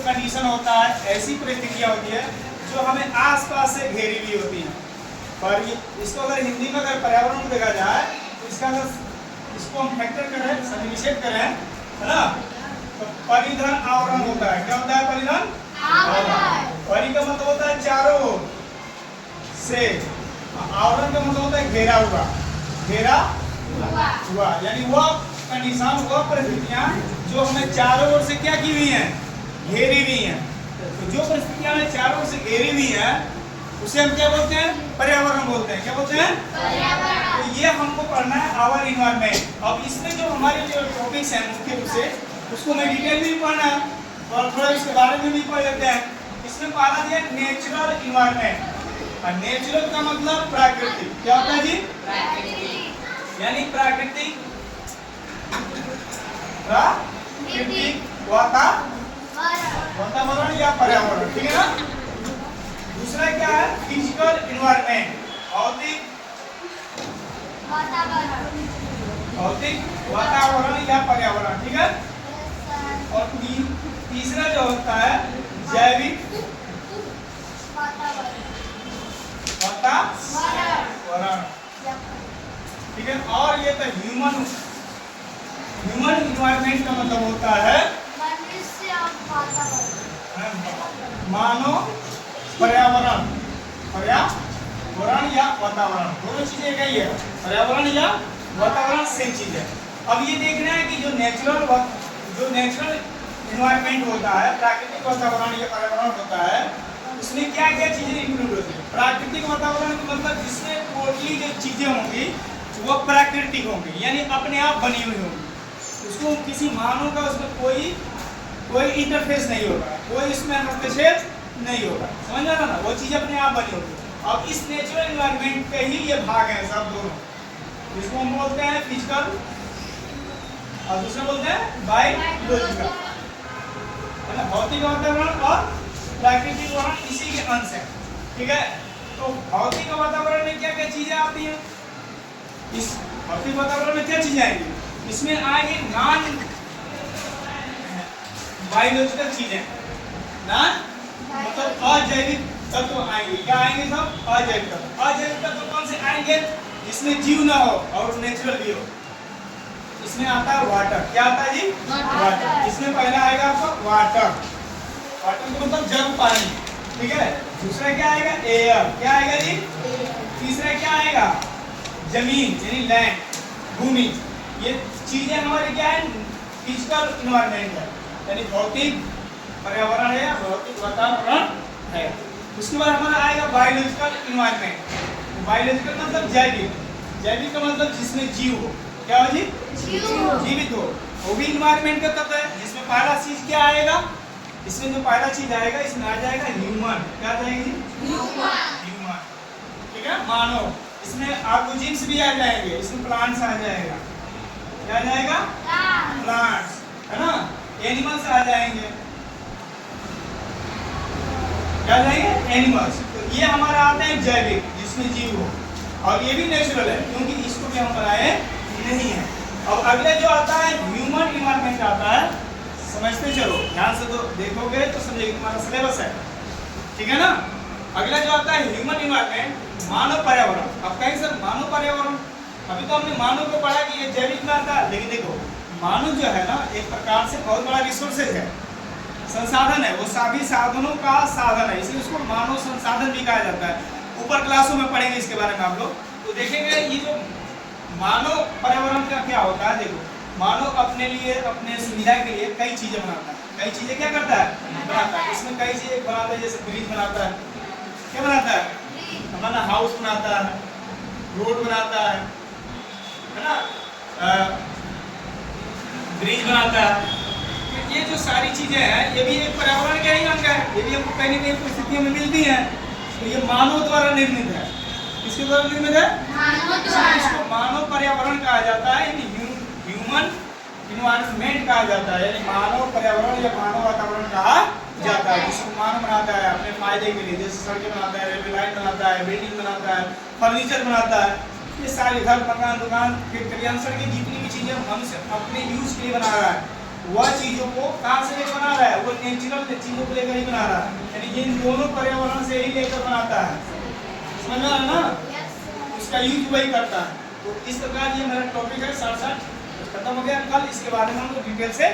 Condition होता है, ऐसी परिस्थितियाँ होती है जो हमें आसपास से घेरी हुई होती हैं। पर इसको अगर हिंदी में अगर पर्यावरण को देखा जाए तो इसका अगर इसको हम फैक्टर करें, सन्निवेशित करें, है ना, तो परिधन आवरण होता है। क्या होता है परिधन आवरण? परि का मतलब होता है चारों ओर से, आवरण का मतलब होता है घेरा हुआ, घेरा हुआ, यानी वह कंडीशन, वह परिस्थितियां जो हमें चारों ओर से क्या की हुई हैं, घेरी हुई हैं। तो जो परिस्थितियां हमें चारों ओर से घेरी हुई हैं उसे हम क्या बोलते हैं, पर्यावरण बोलते हैं। क्या बोलते हैं? पर्यावरण। तो ये हमको पढ़ना है आवर इन्वायरमेंट। अब इसमें जो हमारे जो टॉपिक्स हैं मुख्य रूप से उसको मैं डिटेल में भी पढ़ना है और थोड़ा इसके बारे में भी पढ़ लेते हैं। इसमें पहला दिया नेचुरल इन्वायरमेंट, और नेचुरल का मतलब प्राकृतिक। क्या होता है जी? प्राकृतिक, यानी प्राकृतिक वातावरण या पर्यावरण, ठीक है ना। दूसरा क्या है? फिजिकल इन्वायरमेंट, भौतिक वातावरण या पर्यावरण, ठीक है। और तीसरा जो होता है जैविक वातावरण, ठीक है। और ये तो ह्यूमन इन्वायरमेंट का मतलब होता है मानव पर्यावरण या वातावरण, दोनों चीजें एक ही है, पर्यावरण या वातावरण सेम चीज है। अब ये देखना है कि जो नेचुरल इन्वायरमेंट होता है, प्राकृतिक वातावरण या पर्यावरण होता है, उसमें क्या क्या चीजें इंक्लूड होती है। प्राकृतिक वातावरण का मतलब जिसमें टोटली जो चीजें होंगी वो प्राकृतिक होंगी, यानी अपने आप बनी हुई होंगी, उसको किसी मानव का उसमें कोई इंटरफेस नहीं होगा, कोई इसमें हस्तक्षेप नहीं होगा, समझ रहा ना, वो चीज अपने आप बनी होगी। अब इस नेचुरल एनवायरनमेंट के ही ये भाग हैं सब दोनों, इसको हम बोलते हैं फिजिकल और दूसरा बोलते हैं बायोलॉजिकल, है ना, भौतिक वातावरण और प्राकृतिक वातावरण इसी के अंश है, ठीक है। तो भौतिक वातावरण में क्या क्या चीजें आती हैं? इस भौतिक वातावरण में क्या चीजें आएंगी? इसमें आएंगे नॉन बायोलॉजिकल चीजें, नॉन मतलब अजैविक तत्व आएंगे। क्या आएंगे सब? अजैविक तत्व। अजैविक तत्व कौन से आएंगे? जिसमें जीव ना हो और नेचुरल भी हो। इसमें आता है वाटर। क्या आता है जी? वाटर। इसमें पहला आएगा आपका वाटर, वाटर का मतलब जल, पानी, ठीक है। दूसरा क्या आएगा? एयर। क्या आएगा जी? तीसरा क्या आएगा? जमीन यानी लैंड, भूमि। ये चीजें हमारे क्या है? फिजिकल इन्वायरमेंट है, यानी भौतिक पर्यावरण है, भौतिक वातावरण है। उसके बाद हमारा आएगा बायोलॉजिकल इन्वायरमेंट। बायोलॉजिकल मतलब जैविक, जैविक का मतलब जिसमें जीव हो। क्या हो जी? जीवित हो, वो भी इन्वायरमेंट का तत्व है। जिसमें पहला चीज क्या आएगा? इसमें जो पहला चीज आएगा इसमें आ जाएगा ह्यूमन। क्या आ जाएगी? ह्यूमन, ठीक है, मानव। इसमें ऑर्गेनिज्म्स भी आ जाएंगे, इसमें प्लांट्स आ जाएगा। क्या आ जाएगा? प्लांट्स, है ना। एनिमल्स आ जाएंगे। क्या जाएंगे? एनिमल्स। तो ये हमारा आता है जैविक, जिसमें जीव हो, और ये भी नेचुरल है क्योंकि इसको भी हम बनाए नहीं है। अब अगले जो आता है ह्यूमन इन्वायरमेंट आता है, समझते चलो, ध्यान से तो देखोगे तो समझेंगे, तुम्हारा सिलेबस है, ठीक है ना। अगला जो आता है ह्यूमन इन्वायरमेंट, मानव पर्यावरण। अब कहीं सर मानव पर्यावरण, अभी तो हमने मानव को पढ़ा कि ये जैविक में आता है, लेकिन देखो मानव जो है ना एक प्रकार से बहुत बड़ा रिसोर्सेज है, संसाधन है, वो सभी साधनों का साधन है, इसलिए उसको मानव संसाधन भी कहा जाता है। ऊपर क्लासों में पढ़ेंगे इसके बारे में आप लोग, तो देखेंगे ये जो मानव पर्यावरण का क्या होता है। देखो मानव अपने लिए, अपने सुविधा के लिए कई चीजें बनाता है, कई चीजें क्या करता है? बनाता है। इसमें कई चीजें बनाता है, जैसे ब्रिज बनाता है, क्या बनाता है? हमारा हाउस बनाता है, रोड बनाता है ना, ब्रिज बनाता है। तो ये जो सारी चीजें हैं ये भी एक पर्यावरण का ही अंग है, ये भी हमको कहीं न कहीं परिस्थितियों में मिलती हैं। तो ये मानव द्वारा निर्मित है। किसके द्वारा निर्मित है? मानव द्वारा। इसको मानव पर्यावरण कहा जाता है, यानी ह्यूमन इन्वायरमेंट कहा जाता है, यानी मानव पर्यावरण या मानव वातावरण कहा जाता है। जिसको मानव बनाता है अपने फायदे के लिए, जैसे सड़कें बनाता है, रेलवे लाइन बनाता है, बिल्डिंग बनाता है, फर्नीचर बनाता है, ये सारे घर, मकान, दुकान, फैक्ट्री, सड़कें, जितनी भी चीजें हम अपने यूज के लिए बना रहा है वह चीजों को कहाँ से लेकर बना रहा है, वो नेचुरल चीजों को लेकर ही बना रहा है, यानी कि इन दोनों पर्यावरण से ही लेकर बनाता है। समझ में आ रहा है ना, उसका यूज वही करता है। तो इस प्रकार ये मेरा टॉपिक है, 60 खत्म हो गया। कल इसके बारे में हम लोग डिटेल से